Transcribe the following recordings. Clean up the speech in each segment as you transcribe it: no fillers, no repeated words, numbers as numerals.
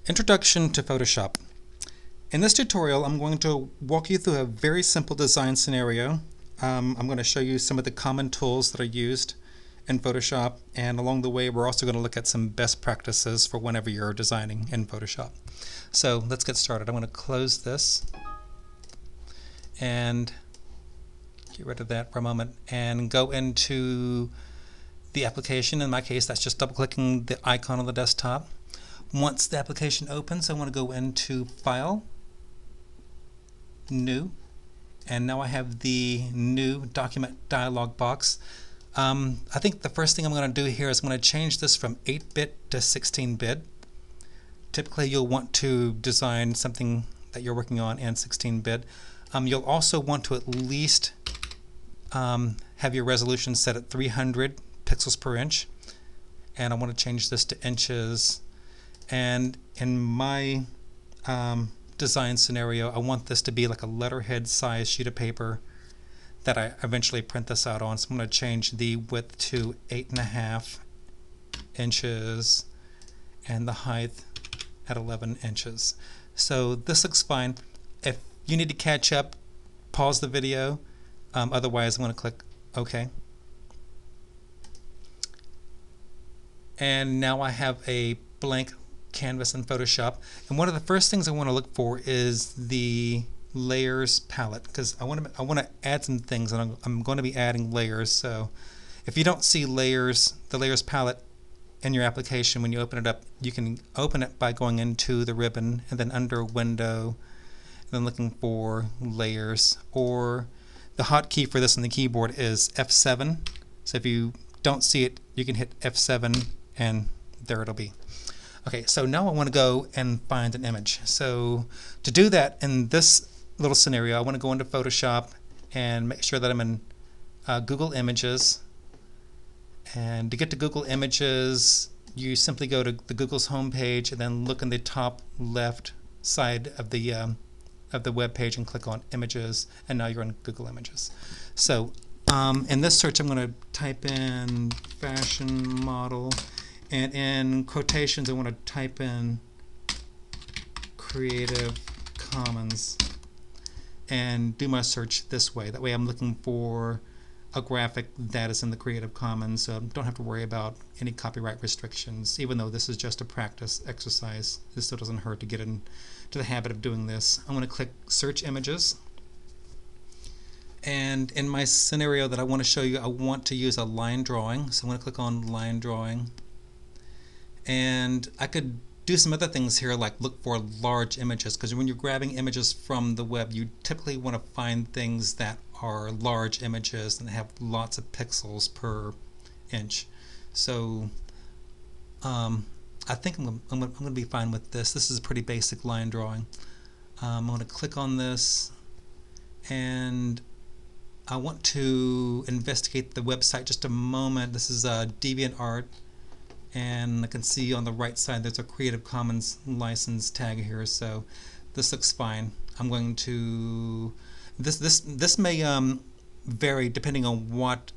Introduction to Photoshop. In this tutorial, I'm going to walk you through a very simple design scenario. I'm going to show you some of the common tools that are used in Photoshop, and along the way we're also going to look at some best practices for whenever you're designing in Photoshop. So let's get started. I'm going to close this and get rid of that for a moment and go into the application. In my case, that's just double-clicking the icon on the desktop. Once the application opens, I want to go into File, New, and now I have the new document dialog box. I think the first thing I'm going to do here is I'm going to change this from 8-bit to 16-bit. Typically you'll want to design something that you're working on in 16-bit. You'll also want to at least have your resolution set at 300 pixels per inch, and I want to change this to inches. And in my design scenario, I want this to be like a letterhead size sheet of paper that I eventually print this out on. So I'm going to change the width to 8.5 inches and the height at 11 inches. So this looks fine. If you need to catch up, pause the video. Otherwise, I'm going to click OK. And now I have a blank canvas in Photoshop, and one of the first things I want to look for is the layers palette, because I want to add some things, and I'm going to be adding layers. So if you don't see layers, the layers palette in your application, when you open it up, you can open it by going into the ribbon and then under Window and then looking for layers, or the hotkey for this on the keyboard is F7. So if you don't see it, you can hit F7 and there it'll be. Okay, so now I want to go and find an image. So to do that in this little scenario, I want to go into Photoshop and make sure that I'm in Google Images. And to get to Google Images, you simply go to the Google's homepage and then look in the top left side of the web page and click on Images, and now you're on Google Images. So in this search, I'm going to type in fashion model. And in quotations, I want to type in Creative Commons and do my search this way. That way I'm looking for a graphic that is in the Creative Commons. So don't have to worry about any copyright restrictions. Even though this is just a practice exercise, this still doesn't hurt to get into the habit of doing this. I'm going to click Search Images. And in my scenario that I want to show you, I want to use a line drawing. So I'm going to click on Line Drawing. And I could do some other things here, like look for large images, because when you're grabbing images from the web, you typically want to find things that are large images and have lots of pixels per inch. So I think I'm going to be fine with this. This is a pretty basic line drawing. I'm going to click on this, and I want to investigate the website just a moment. This is DeviantArt. And I can see on the right side there's a Creative Commons license tag here, so this looks fine. I'm going to this may vary depending on what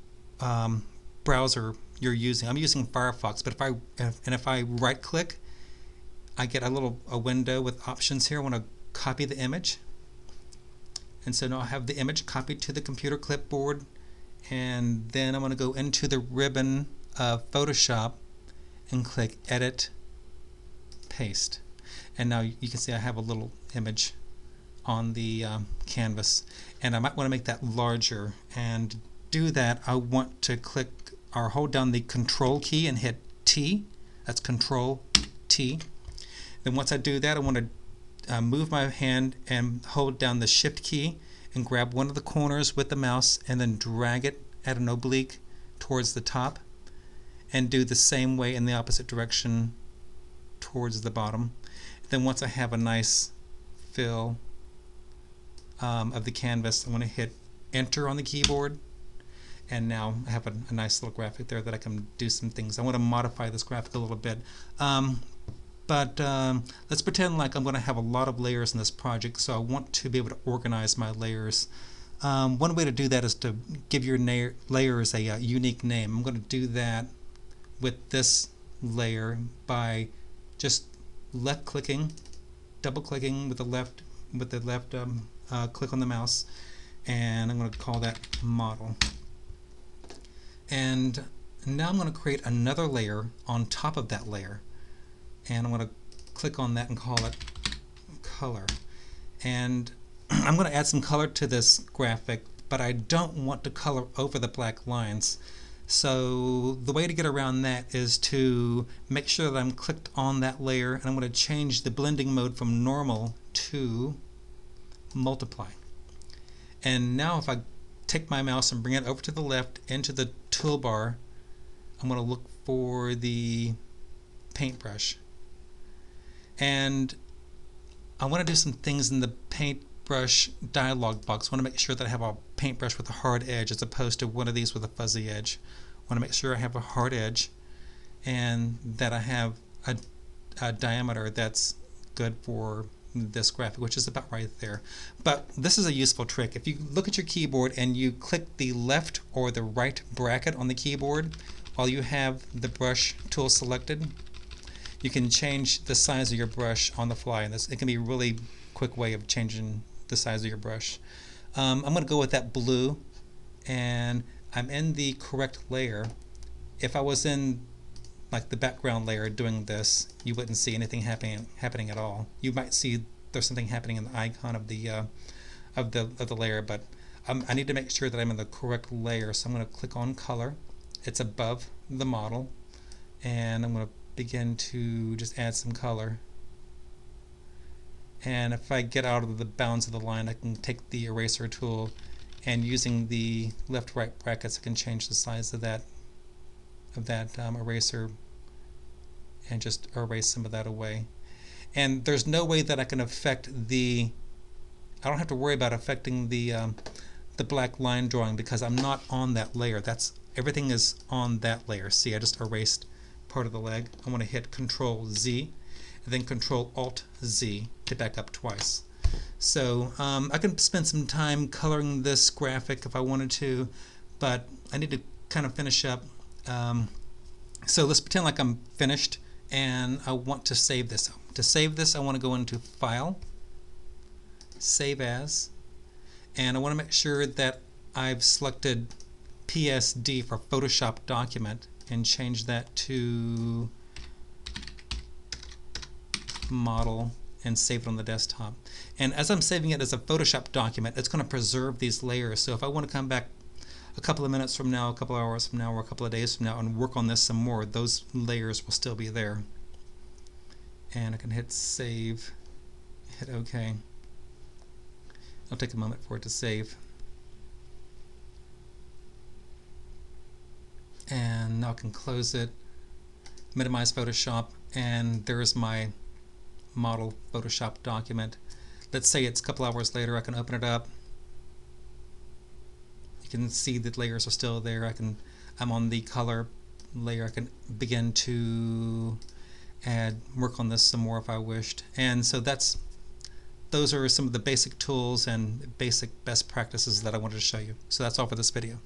browser you're using. I'm using Firefox, but if I right click, I get a window with options here. I want to copy the image, and so now I have the image copied to the computer clipboard, and then I'm going to go into the ribbon of Photoshop and click Edit, Paste. And now you can see I have a little image on the canvas, and I might want to make that larger. And to do that, I want to click or hold down the Control key and hit T. That's Control T. Then once I do that, I want to move my hand and hold down the Shift key and grab one of the corners with the mouse and then drag it at an oblique towards the top, and do the same way in the opposite direction towards the bottom. Then once I have a nice fill of the canvas, I'm going to hit Enter on the keyboard, and now I have a nice little graphic there that I can do some things. I want to modify this graphic a little bit, but let's pretend like I'm going to have a lot of layers in this project, so I want to be able to organize my layers. One way to do that is to give your layers a unique name. I'm going to do that with this layer by just left clicking, double clicking with the left click on the mouse, and I'm going to call that model. And now I'm going to create another layer on top of that layer, and I'm going to click on that and call it color. And I'm going to add some color to this graphic, but I don't want to color over the black lines. So the way to get around that is to make sure that I'm clicked on that layer, and I'm going to change the blending mode from normal to multiply. And now if I take my mouse and bring it over to the left into the toolbar, I'm going to look for the paintbrush. And I want to do some things in the paintbrush dialog box. I want to make sure that I have a paintbrush with a hard edge as opposed to one of these with a fuzzy edge. I want to make sure I have a hard edge and that I have a diameter that's good for this graphic, which is about right there. But this is a useful trick. If you look at your keyboard and you click the left or the right bracket on the keyboard while you have the brush tool selected, you can change the size of your brush on the fly. And it can be a really quick way of changing the size of your brush. I'm going to go with that blue, and I'm in the correct layer. If I was in like the background layer doing this, you wouldn't see anything happening at all. You might see there's something happening in the icon of the layer, but I need to make sure that I'm in the correct layer. So I'm going to click on color. It's above the model, and I'm going to begin to just add some color. And if I get out of the bounds of the line, I can take the eraser tool, and using the left-right brackets, I can change the size of that eraser and just erase some of that away. And there's no way that I can affect I don't have to worry about affecting the black line drawing because I'm not on that layer. Everything is on that layer. See, I just erased part of the leg. I want to hit Control Z and then Control Alt Z to back up twice. So I can spend some time coloring this graphic if I wanted to, but I need to kind of finish up. So let's pretend like I'm finished, and I want to save this. To save this, I want to go into File, Save As, and I want to make sure that I've selected PSD for Photoshop Document and change that to Model and save it on the desktop. And as I'm saving it as a Photoshop document, it's going to preserve these layers. So if I want to come back a couple of minutes from now, a couple of hours from now, or a couple of days from now and work on this some more, those layers will still be there. And I can hit Save, hit OK. It'll take a moment for it to save. And now I can close it, minimize Photoshop, and there's my model Photoshop document. Let's say it's a couple hours later. I can open it up. You can see the layers are still there. I'm on the color layer. I can begin to work on this some more if I wished. And so those are some of the basic tools and basic best practices that I wanted to show you. So that's all for this video.